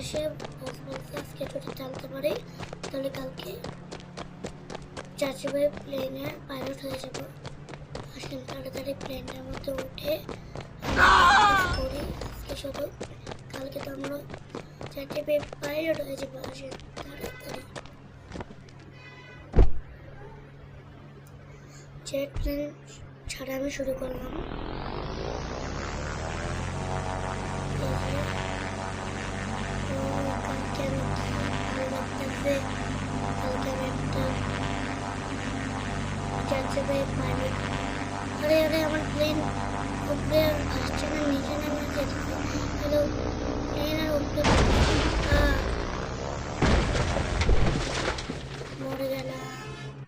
সে বলছে আজকে যদি টানতে পারি তাহলে কালকে চাচি ভাই প্লেনের পাইলট হয়ে যাবো। আসেন তাড়াতাড়ি প্লেনটার মধ্যে উঠে করি আজকে শুধু, কালকে তো আমরা চাচি ভাই পাইলট হয়ে যাবো। আসেন তাড়াতাড়ি। জেট প্লেন ছাড়া আমি শুরু করলাম। কালকে আমি ভালো লাগতেছে, কালকে আমি একটা চাচি ভাই পাইলট। আরে আরে আমার প্লেন উপরে আসছে না, নিচে নেমে